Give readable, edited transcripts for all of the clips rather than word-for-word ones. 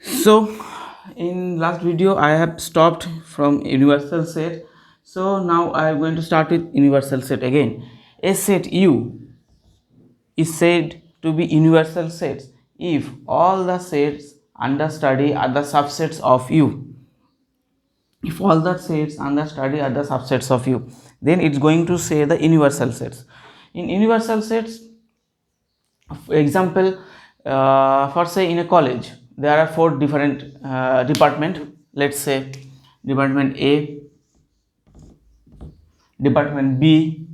So in last video I have stopped from universal set. So now I am going to start with universal set again. A set U is said to be universal sets if all the sets under study are the subsets of U. If all the sets under study are the subsets of U, then it's going to say the universal sets. In universal sets, for example, for say in a college there are four different department. Let's say department A, department B,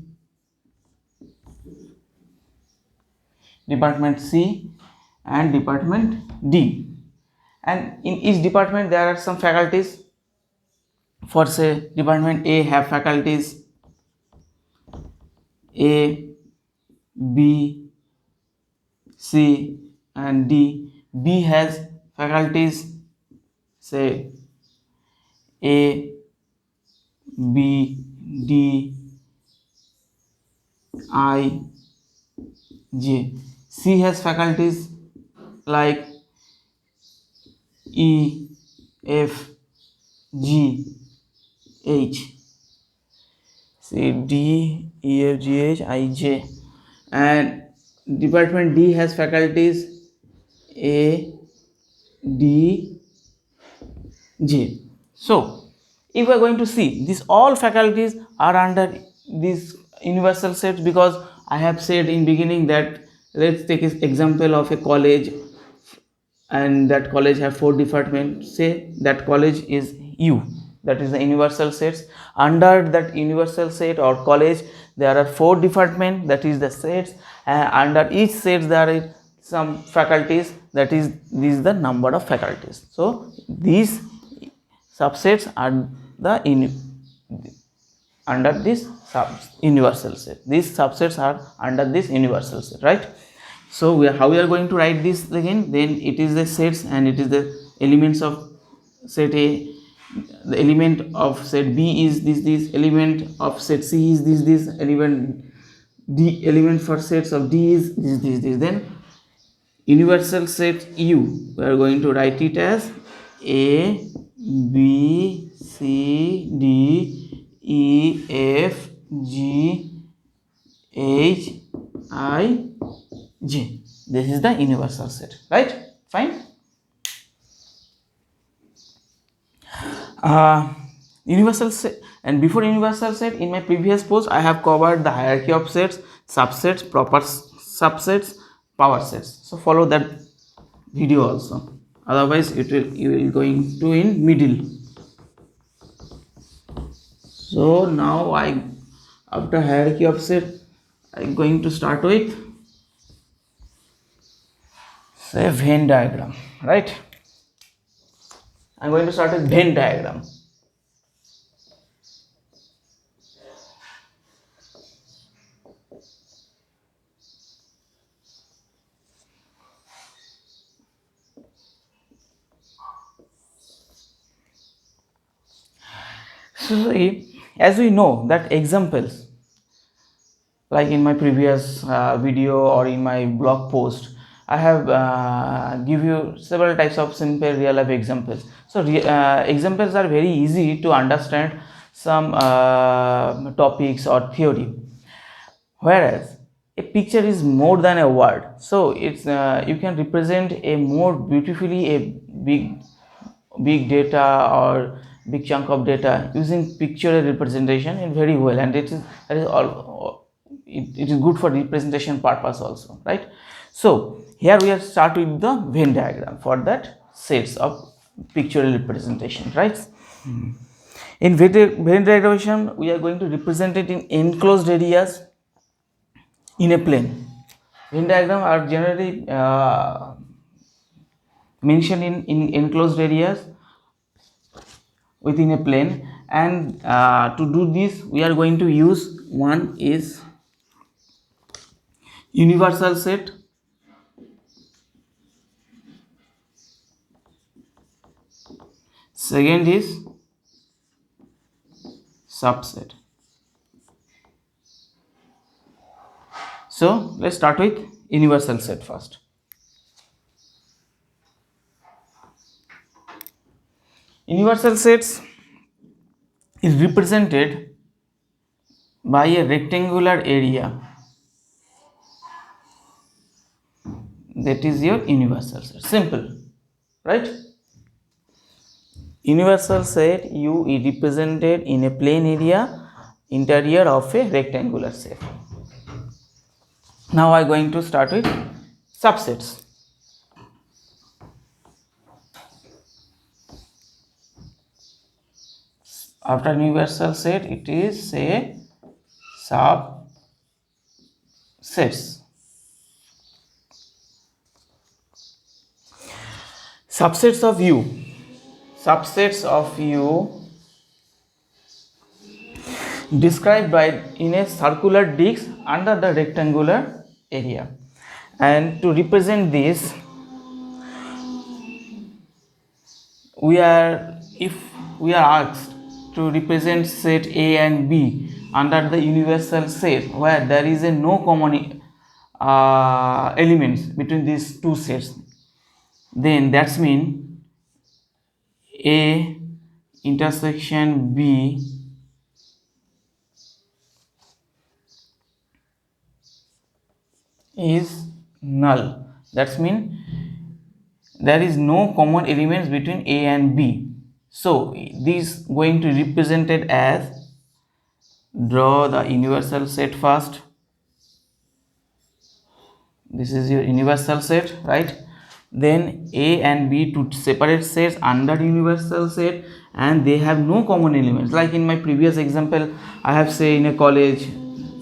department C, and department D. And in each department there are some faculties. For say department A have faculties A, B, C, and D. B has faculties say A, B, D, I, J. C has faculties like E, F, G, H. C, D, E, F, G, H, I, J. And department D has faculties A, D, J. So if we are going to see, these all faculties are under these universal sets, because I have said in beginning that let's take an example of a college, and that college have four departments. Say that college is U, that is the universal sets. Under that universal set or college there are four departments, that is the sets, and under each set there is some faculties, that is this is the number of faculties. So these subsets are the under this universal set. These subsets are under this universal set, right? So how we are going to write this again? Then it is the sets and it is the elements of set A. The element of set B is this element of set C is this element D, element for sets of D is this. Then universal set U, we are going to write it as A, B, C, D, E, F, G, H, I, J. This is the universal set, right? Fine. Universal set, and before universal set, in my previous post I have covered the hierarchy of sets, subsets, proper subsets, power sets. So follow that video also, otherwise you will going to in middle. So now after hierarchy of set I'm going to start with say Venn diagram, right? I'm going to start with Venn diagram. So as we know that examples, like in my previous video or in my blog post, I have give you several types of simple real life examples. So examples are very easy to understand some topics or theory, whereas a picture is more than a word. So it's you can represent a more beautifully a big data or big chunk of data using pictorial representation in very well, and that is all it is good for representation purpose also, right? So here we are start with the Venn diagram for that sets of pictorial representation, right? In Venn diagram we are going to represent it in enclosed areas in a plane. Venn diagram are generally mentioned in enclosed areas within a plane, and to do this we are going to use one is universal set, second is subset. So let's start with universal set first. Universal sets is represented by a rectangular area. That is your universal set. Simple, right? Universal set U is represented in a plane area interior of a rectangular shape. Now I am going to start with subsets. After universal set, it is say subsets. Subsets of U. Subsets of U described by in a circular disk under the rectangular area. And to represent this, if we are asked to represent set A and B under the universal set where there is a no common elements between these two sets, then that's mean A intersection B is null. That's mean there is no common elements between A and B. So this going to represented as, draw the universal set first. This is your universal set, right? Then A and B, two separate sets under universal set, and they have no common elements. Like in my previous example, I have say in a college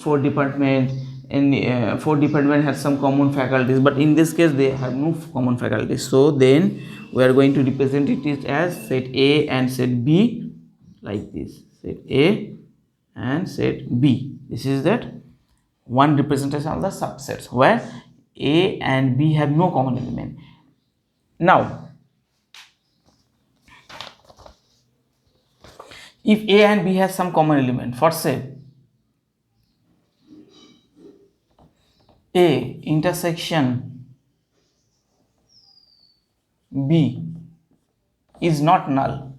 4 department, and 4 department has some common faculties, but in this case they have no common faculties. So then we are going to represent it as set A and set B, like this, set A and set B. This is that one representation of the subsets where A and B have no common element. Now if A and B has some common element, for say A intersection B is not null,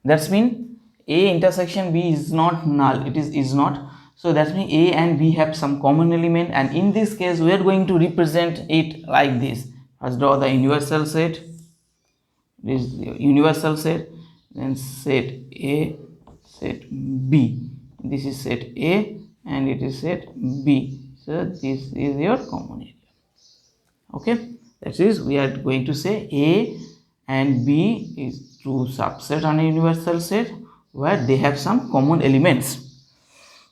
that's mean A intersection B is not null, it is not. So that means A and B have some common element, and in this case we are going to represent it like this. First draw the universal set, this is the universal set, then set A, set B, this is set A and it is set B. So this is your common area. Okay, that is we are going to say A and B is true subset on a universal set where they have some common elements.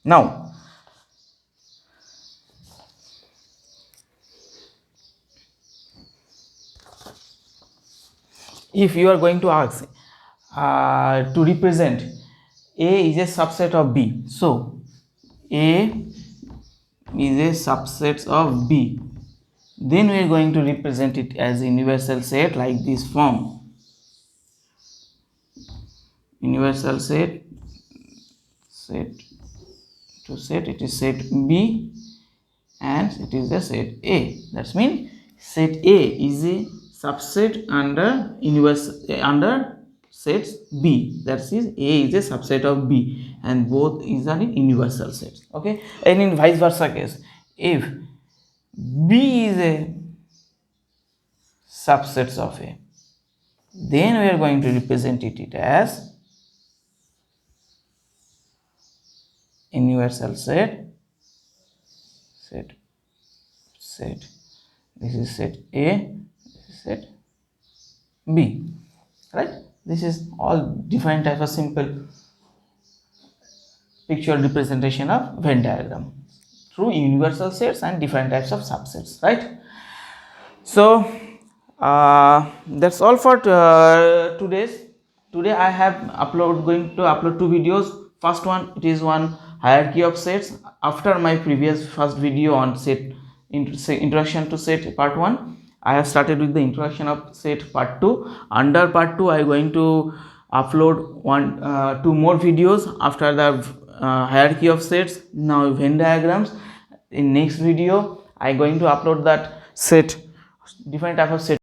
Now if you are going to ask to represent A is a subset of B, so A is a subset of B, then we are going to represent it as a universal set like this form. Universal set, set to set, it is set B and it is the set A. That means set A is a subset under under set B, that is A is a subset of B and both is in universal sets. Okay, and in vice versa case, if B is a subset of A, then we are going to represent it as universal set, set, this is set A, this is set B, right? This is all different type of simple pictorial representation of Venn diagram through universal sets and different types of subsets, right? So that's all for today. I have going to upload 2 videos. First one, it is one hierarchy of sets. After my previous first video on set introduction to set part 1, I have started with the introduction of set part 2. Under part 2 I am going to upload 2 more videos after the hierarchy of sets, now Venn diagrams. In next video I am going to upload that set, different type of set